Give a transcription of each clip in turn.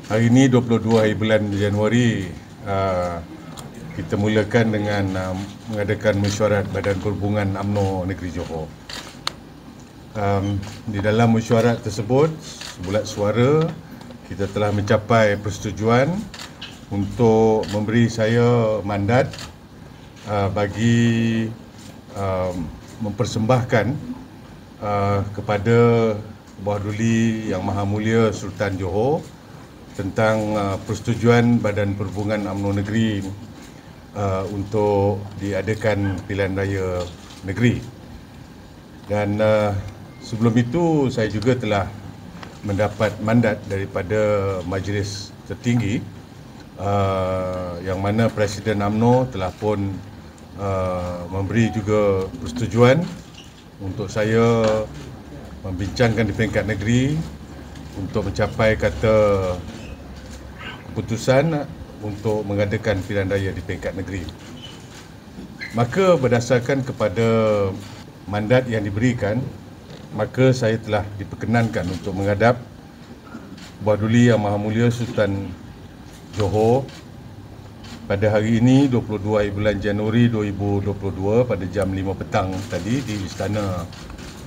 Hari ini 22 hari bulan Januari, kita mulakan dengan mengadakan mesyuarat Badan Perhubungan UMNO Negeri Johor. Di dalam mesyuarat tersebut, sebulat suara, kita telah mencapai persetujuan untuk memberi saya mandat bagi mempersembahkan kepada Buah Duli Yang Maha Mulia Sultan Johor tentang persetujuan Badan Perhubungan UMNO Negeri untuk diadakan pilihan raya negeri. Dan sebelum itu saya juga telah mendapat mandat daripada majlis tertinggi yang mana Presiden UMNO telah pun memberi juga persetujuan untuk saya membincangkan di peringkat negeri untuk mencapai kata keputusan untuk mengadakan pilihan raya di peringkat negeri. Maka berdasarkan kepada mandat yang diberikan, maka saya telah diperkenankan untuk menghadap Buah Duli Yang Maha Mulia Sultan Johor pada hari ini 22 hari bulan Januari 2022 pada jam 5 petang tadi di Istana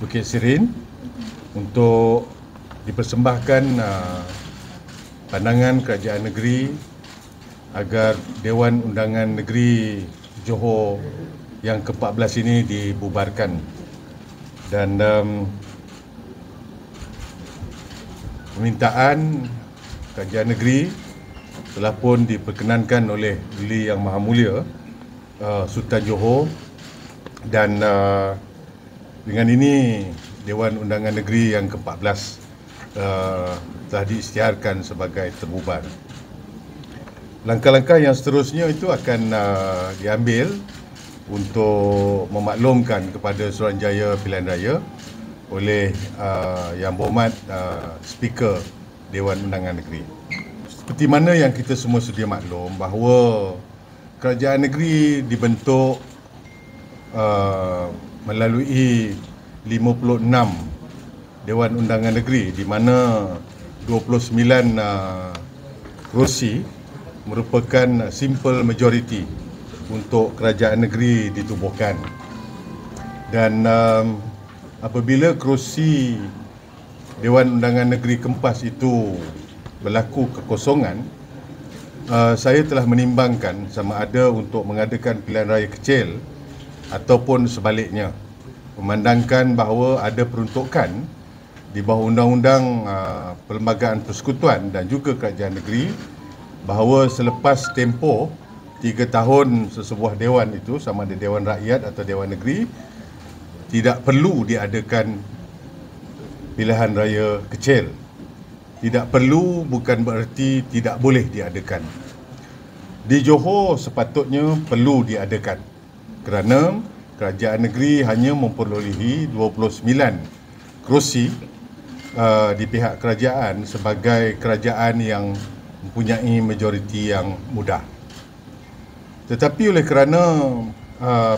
Bukit Sirin untuk dipersembahkan pandangan kerajaan negeri agar Dewan Undangan Negeri Johor yang ke-14 ini dibubarkan. Dan permintaan kerajaan negeri telah pun diperkenankan oleh Duli Yang Maha Mulia Sultan Johor, dan dengan ini Dewan Undangan Negeri yang ke-14 telah diisytiharkan sebagai terbubar. Langkah-langkah yang seterusnya itu akan diambil untuk memaklumkan kepada Suruhanjaya Pilihan Raya oleh Yang Berhormat Speaker Dewan Undangan Negeri. Seperti mana yang kita semua sedia maklum bahawa kerajaan negeri dibentuk melalui 56 Dewan Undangan Negeri, di mana 29 kerusi merupakan simple majority untuk kerajaan negeri ditubuhkan. Dan apabila kerusi Dewan Undangan Negeri Kempas itu berlaku kekosongan, saya telah menimbangkan sama ada untuk mengadakan pilihan raya kecil ataupun sebaliknya, memandangkan bahawa ada peruntukan di bawah Undang-Undang Perlembagaan Persekutuan dan juga Kerajaan Negeri bahawa selepas tempoh 3 tahun sesebuah dewan itu, sama ada Dewan Rakyat atau Dewan Negeri, tidak perlu diadakan pilihan raya kecil. Tidak perlu bukan bererti tidak boleh diadakan. Di Johor sepatutnya perlu diadakan kerana kerajaan negeri hanya memperolehi 29 kerusi di pihak kerajaan sebagai kerajaan yang mempunyai majoriti yang mudah. Tetapi oleh kerana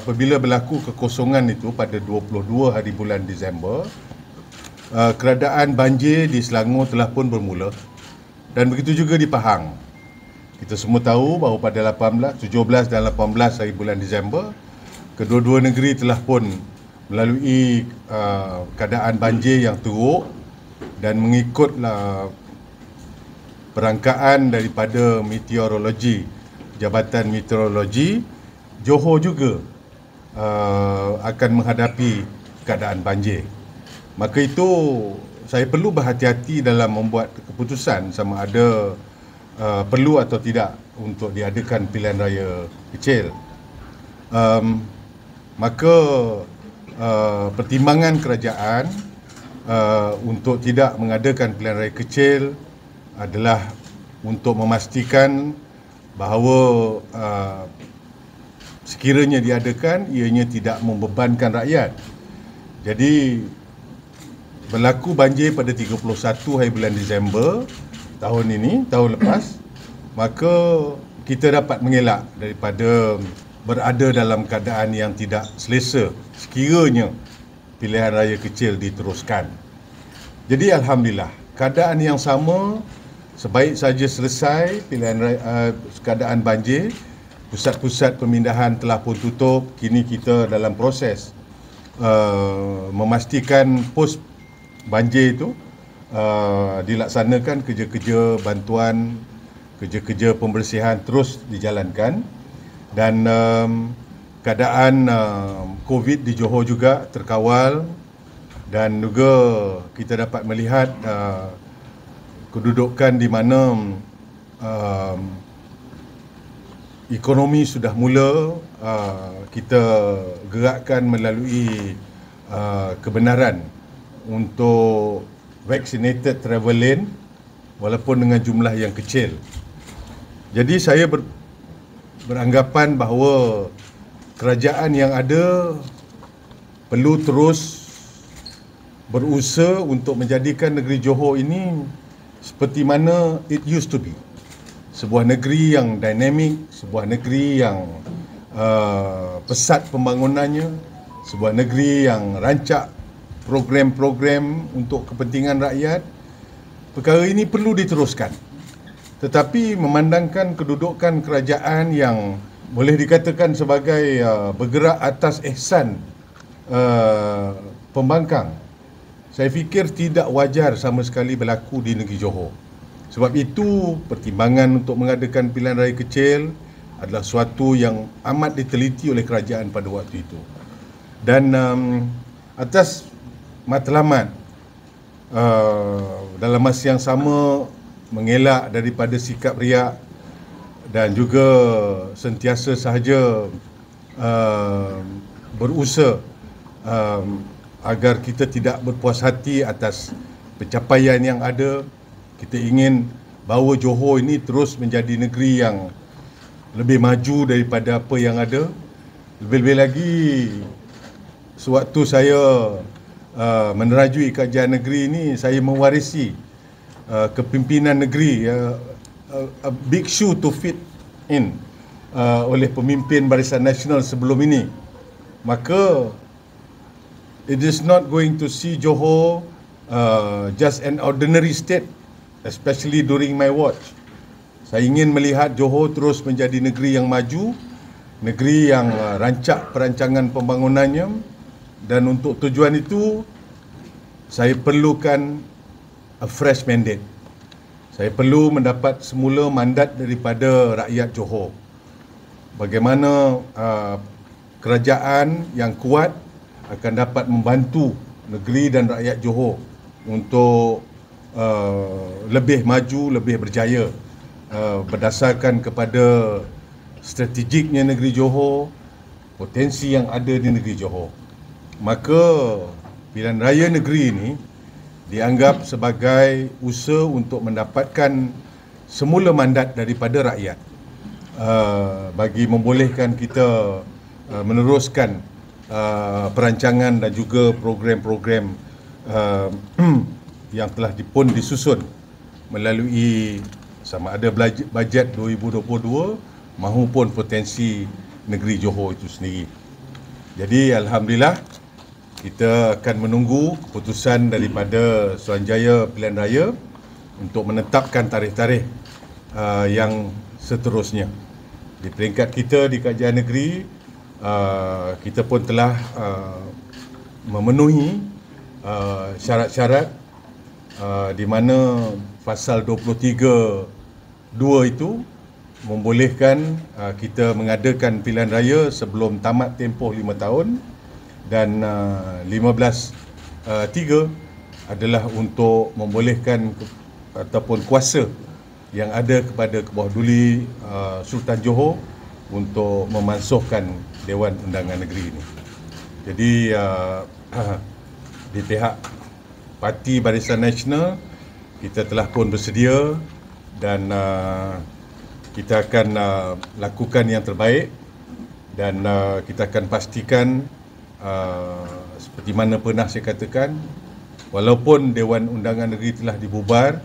apabila berlaku kekosongan itu pada 22 hari bulan Disember, keadaan banjir di Selangor telah pun bermula, dan begitu juga di Pahang. Kita semua tahu bahawa pada 17 dan 18 hari bulan Disember, kedua-dua negeri telah pun melalui keadaan banjir yang teruk, dan mengikutlah perangkaan daripada meteorologi, Jabatan Meteorologi, Johor juga akan menghadapi keadaan banjir. Maka itu saya perlu berhati-hati dalam membuat keputusan sama ada perlu atau tidak untuk diadakan pilihan raya kecil. Maka pertimbangan kerajaan untuk tidak mengadakan pilihan raya kecil adalah untuk memastikan bahawa sekiranya diadakan, ianya tidak membebankan rakyat. Jadi berlaku banjir pada 31 hari bulan Disember tahun ini, tahun lepas, maka kita dapat mengelak daripada berada dalam keadaan yang tidak selesa sekiranya pilihan raya kecil diteruskan. Jadi alhamdulillah, keadaan yang sama sebaik saja selesai pilihan keadaan banjir, pusat-pusat pemindahan telah pun tutup. Kini kita dalam proses memastikan pos banjir itu dilaksanakan, kerja-kerja bantuan, kerja-kerja pembersihan terus dijalankan. Dan keadaan COVID di Johor juga terkawal, dan juga kita dapat melihat kedudukan di mana ekonomi sudah mula kita gerakkan melalui kebenaran untuk vaccinated travel lane walaupun dengan jumlah yang kecil. Jadi saya beranggapan bahawa kerajaan yang ada perlu terus berusaha untuk menjadikan negeri Johor ini seperti mana it used to be. Sebuah negeri yang dinamik, sebuah negeri yang pesat pembangunannya, sebuah negeri yang rancak program-program untuk kepentingan rakyat. Perkara ini perlu diteruskan. Tetapi memandangkan kedudukan kerajaan yang boleh dikatakan sebagai bergerak atas ihsan pembangkang, saya fikir tidak wajar sama sekali berlaku di negeri Johor. Sebab itu, pertimbangan untuk mengadakan pilihan raya kecil adalah suatu yang amat diteliti oleh kerajaan pada waktu itu. Dan atas matlamat dalam masa yang sama mengelak daripada sikap riak dan juga sentiasa sahaja berusaha agar kita tidak berpuas hati atas pencapaian yang ada. Kita ingin bahawa Johor ini terus menjadi negeri yang lebih maju daripada apa yang ada. Lebih-lebih lagi, sewaktu saya menerajui kerajaan negeri ini, saya mewarisi kepimpinan negeri, a big shoe to fit in oleh pemimpin Barisan Nasional sebelum ini. Maka it is not going to see Johor just an ordinary state, especially during my watch. Saya ingin melihat Johor terus menjadi negeri yang maju, negeri yang rancak perancangan pembangunannya, dan untuk tujuan itu saya perlukan a fresh mandate. Saya perlu mendapat semula mandat daripada rakyat Johor. Bagaimana kerajaan yang kuat akan dapat membantu negeri dan rakyat Johor untuk lebih maju, lebih berjaya berdasarkan kepada strategiknya negeri Johor, potensi yang ada di negeri Johor. Maka pilihan raya negeri ini dianggap sebagai usaha untuk mendapatkan semula mandat daripada rakyat bagi membolehkan kita meneruskan perancangan dan juga program-program yang telah disusun melalui sama ada bajet 2022 maupun potensi negeri Johor itu sendiri. Jadi alhamdulillah, kita akan menunggu keputusan daripada Suruhanjaya Pilihan Raya untuk menetapkan tarikh-tarikh yang seterusnya. Di peringkat kita di kerajaan negeri, kita pun telah memenuhi syarat-syarat di mana pasal 23(2) itu membolehkan kita mengadakan pilihan raya sebelum tamat tempoh 5 tahun, dan 15(3) adalah untuk membolehkan ataupun kuasa yang ada kepada Kebawah Duli Sultan Johor untuk memansuhkan Dewan Undangan Negeri ini. Jadi di pihak Parti Barisan Nasional, kita telah pun bersedia dan kita akan lakukan yang terbaik, dan kita akan pastikan seperti mana pernah saya katakan, walaupun Dewan Undangan Negeri telah dibubar,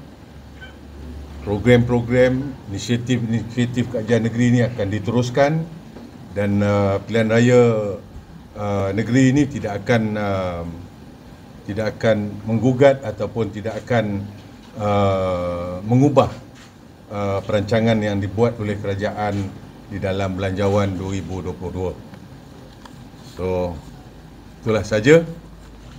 program-program, inisiatif kerajaan negeri ini akan diteruskan, dan pilihan raya negeri ini tidak akan menggugat ataupun tidak akan mengubah perancangan yang dibuat oleh kerajaan di dalam Belanjawan 2022. So, itulah saja.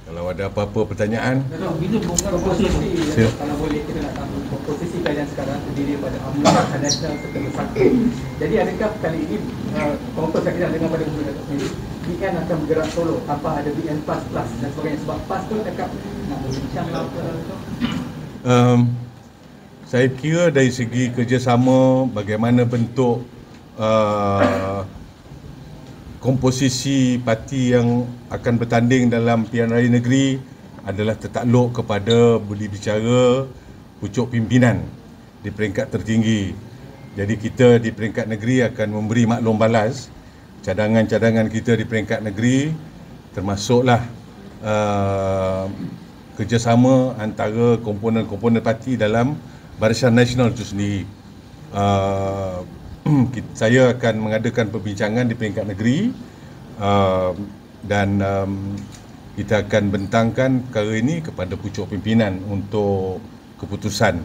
Kalau ada apa-apa pertanyaan. Bila komposisi, kalau boleh kita nak tahu komposisi kerajaan sekarang terdiri pada UMNO, Nasional serta Bersatu. Jadi adakah kali ini komposis kita dengar pada Menteri Datuk sendiri, BN akan bergerak solo tanpa ada BN PAS Plus dan sebagainya, sebab PAS tu dekat nak berbincang apa tu? Saya kira dari segi kerjasama, bagaimana bentuk komposisi parti yang akan bertanding dalam pilihan raya negeri adalah tertakluk kepada budi bicara pucuk pimpinan di peringkat tertinggi. Jadi kita di peringkat negeri akan memberi maklum balas cadangan-cadangan kita di peringkat negeri, termasuklah kerjasama antara komponen-komponen parti dalam Barisan Nasional itu sendiri. Saya akan mengadakan perbincangan di peringkat negeri dan kita akan bentangkan perkara ini kepada pucuk pimpinan untuk keputusan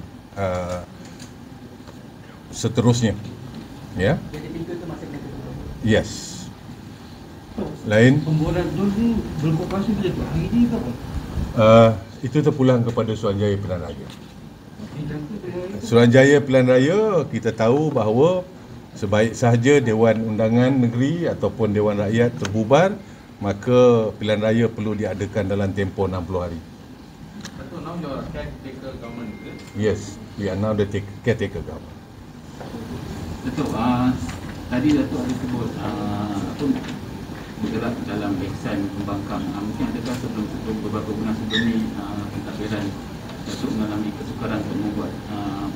seterusnya. Ya. Jadi pintu itu masih tertutup. Yes. Lain? Pembuatan tu berkomunikasi bila tu? Hari ini ke apa? Itu terpulang kepada Suruhanjaya Pilihan Raya. Suruhanjaya Pilihan Raya, kita tahu bahawa sebaik sahaja Dewan Undangan Negeri ataupun Dewan Rakyat terbubar, maka pilihan raya perlu diadakan dalam tempoh 60 hari. So now you are caretaker government, is it? Yes, we are now the caretaker government. Datuk, tadi Datuk ada sebut bergerak dalam eksan pembangkang. Mungkin adakah sebelum beberapa bulan sebelum ni pentadbiran Datuk mengalami kesukaran untuk membuat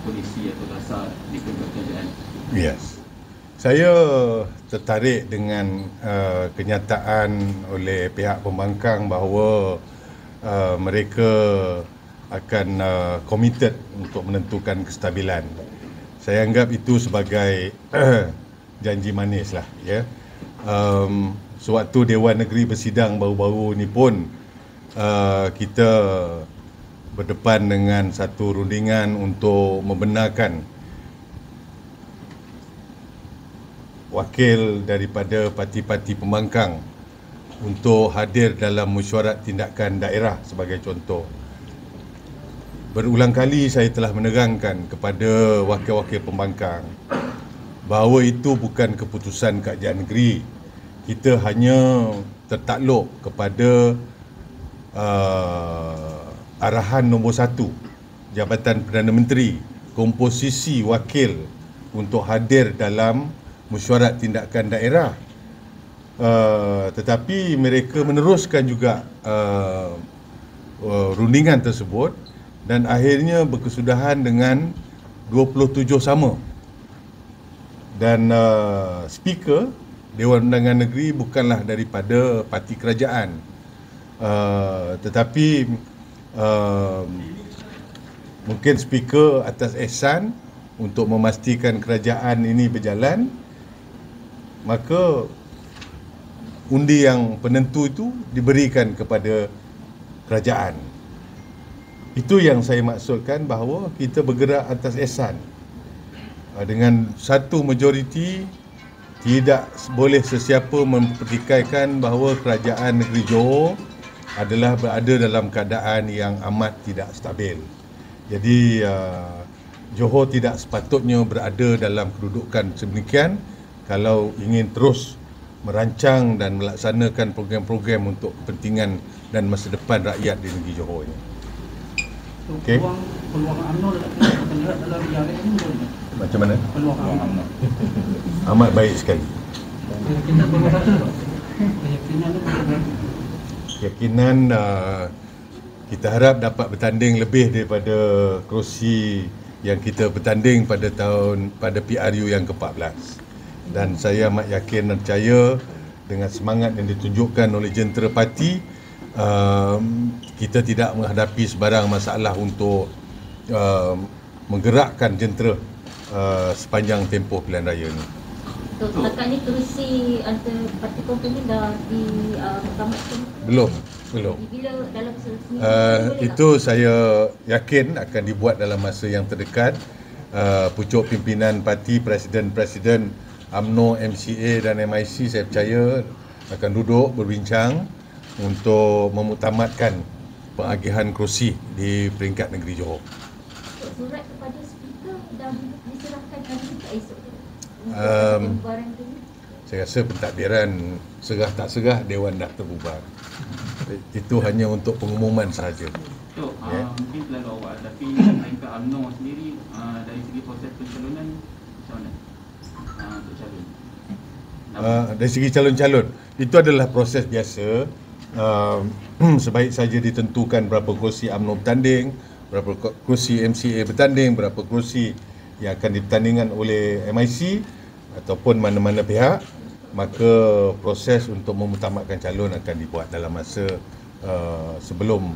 polisi atau dasar di kerajaan? Yes. Saya tertarik dengan kenyataan oleh pihak pembangkang bahawa mereka akan committed untuk menentukan kestabilan. Saya anggap itu sebagai janji manis lah, ya. Sewaktu Dewan Negeri bersidang baru-baru ni pun kita berdepan dengan satu rundingan untuk membenarkan wakil daripada parti-parti pembangkang untuk hadir dalam mesyuarat tindakan daerah sebagai contoh. Berulang kali saya telah menerangkan kepada wakil-wakil pembangkang bahawa itu bukan keputusan kerajaan negeri. Kita hanya tertakluk kepada arahan nombor 1 Jabatan Perdana Menteri, komposisi wakil untuk hadir dalam mesyuarat tindakan daerah. Tetapi mereka meneruskan juga rundingan tersebut dan akhirnya berkesudahan dengan 27 sama. Dan speaker Dewan Undangan Negeri bukanlah daripada parti kerajaan, tetapi mungkin speaker atas ihsan untuk memastikan kerajaan ini berjalan, maka undi yang penentu itu diberikan kepada kerajaan. Itu yang saya maksudkan bahawa kita bergerak atas ihsan. Dengan satu majoriti, tidak boleh sesiapa mempertikaikan bahawa kerajaan negeri Johor adalah berada dalam keadaan yang amat tidak stabil. Jadi Johor tidak sepatutnya berada dalam kedudukan sedemikian kalau ingin terus merancang dan melaksanakan program-program untuk kepentingan dan masa depan rakyat di negeri Johor ini. Okey. Peluang UMNO akan bergerak dalam yang ini boleh? Macam mana? Peluang UMNO. Amat baik sekali. Keyakinan berapa satu? Keyakinan itu berapa? Keyakinan kita harap dapat bertanding lebih daripada kerusi yang kita bertanding pada PRU yang ke-14. Dan saya amat yakin dan percaya dengan semangat yang ditunjukkan oleh jentera parti, kita tidak menghadapi sebarang masalah untuk menggerakkan jentera sepanjang tempoh pilihan raya ini. Setakat ni kerusi antara parti komponen dah di Mahkamah tu? Belum. Belum. Bila dalam seminggu Itu saya yakin akan dibuat dalam masa yang terdekat. Pucuk pimpinan parti, presiden-presiden UMNO, MCA dan MIC saya percaya akan duduk berbincang untuk memutamatkan pengagihan kerusi di peringkat negeri Johor. surat kepada speaker dah diserahkan hari ini tak esok? Pembubaran tu? Saya rasa pentadbiran serah tak serah Dewan dah terbubar. Itu hanya untuk pengumuman sahaja. So, Ya. mungkin terlalu awal, tapi peringkat UMNO sendiri dari segi proses pencalonan macam mana untuk calon? Dari segi calon-calon, itu adalah proses biasa. Sebaik saja ditentukan berapa kerusi UMNO bertanding, berapa kerusi MCA bertanding, berapa kerusi yang akan dipertandingkan oleh MIC ataupun mana-mana pihak, maka proses untuk memutamatkan calon akan dibuat dalam masa sebelum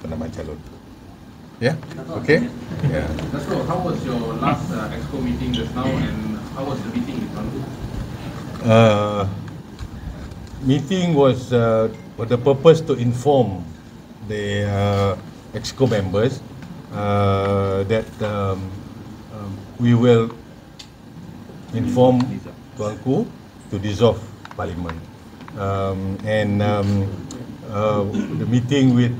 penamaan calon. Ya, okey. Ya. So, how was your last EXCO meeting just now, and how was the meeting with Tuanku? Meeting was for the purpose to inform the EXCO members that we will inform Tuanku to dissolve Parliament. The meeting with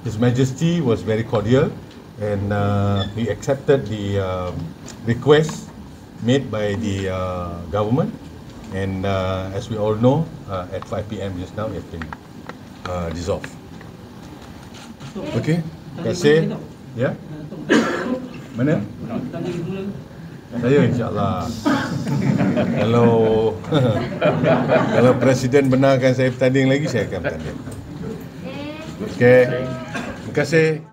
His Majesty was very cordial, and he accepted the request made by the government. And as we all know, at 5 p.m. just now, it has been dissolved. Okay, terima kasih. Ya, mana? Saya insyaAllah. Kalau Presiden benarkan saya bertanding lagi, saya akan bertanding. Okay, terima kasih.